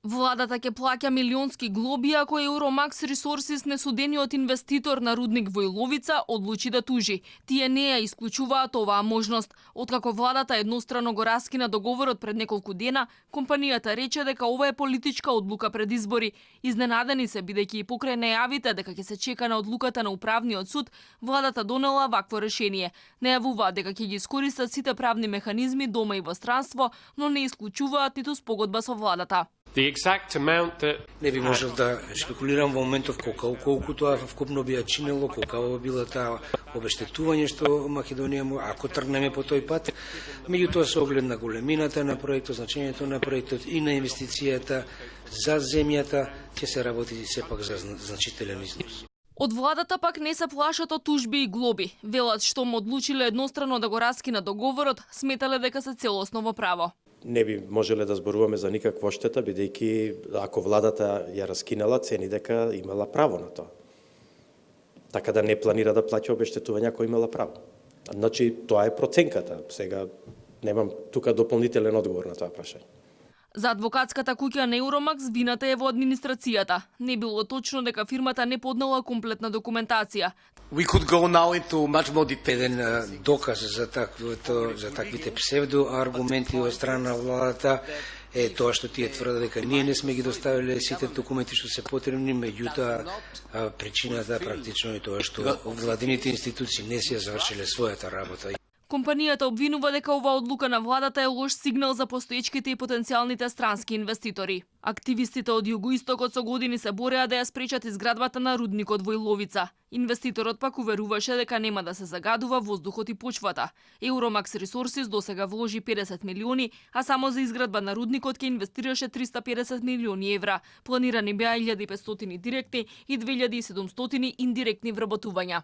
Владата ќе плаќа милионски глоби ако Euromax Resources, несудениот инвеститор на рудник во Иловица, одлучи да тужи. Тие не ја исклучуваат оваа можност. Откако владата еднострано го раскина договорот пред неколку дена, компанијата рече дека ова е политичка одлука пред избори. Изненадени се бидејќи и покрај најавите дека ќе се чека на одлуката на управниот суд, владата донела вакво решение. Најавуваат дека ќе ги искористат сите правни механизми дома и во странство, но не исклучуваат ниту спогодба со владата. Не би можел да шпекулирам во моментов колку тоа вкупно би ја чинело, колкава била таа обештетување што Македонија му, ако тргнеме по тој пат. Меѓутоа со оглед на големината на проектот, значењето на проектот и на инвестицијата за земјата, ќе се работи сепак за значителен износ. Од владата пак не се плашат од тужби и глоби. Велат што му одлучиле еднострано да го раскинат договорот, сметале дека се целосно во право. Не би можеле да зборуваме за никаква штета, бидејќи ако владата ја раскинала, цени дека имала право на тоа. Така да не планира да плаќа обештетување ако имала право. Значи, тоа е проценката. Сега немам тука дополнителен одговор на тоа прашање. За адвокатската куќа на Euromax вината е во администрацијата. Не било точно дека фирмата не поднела комплетна документација. Еден доказ за таквите псевдоаргументи од страна на владата е тоа што тие тврдат дека ние не сме ги доставиле сите документи што се потребни, меѓутоа причината практично е тоа што владините институции не си ја завршиле својата работа. Компанијата обвинува дека оваа одлука на владата е лош сигнал за постоечките и потенцијалните странски инвеститори. Активистите од југоистокот со години се бореа да ја спречат изградбата на рудникот во Иловица. Инвеститорот пак уверуваше дека нема да се загадува воздухот и почвата. Euromax Resources досега вложи 50 милиони, а само за изградба на рудникот ќе инвестираше 350 милиони евра. Планирани беа 1500 директни и 2700 индиректни вработувања.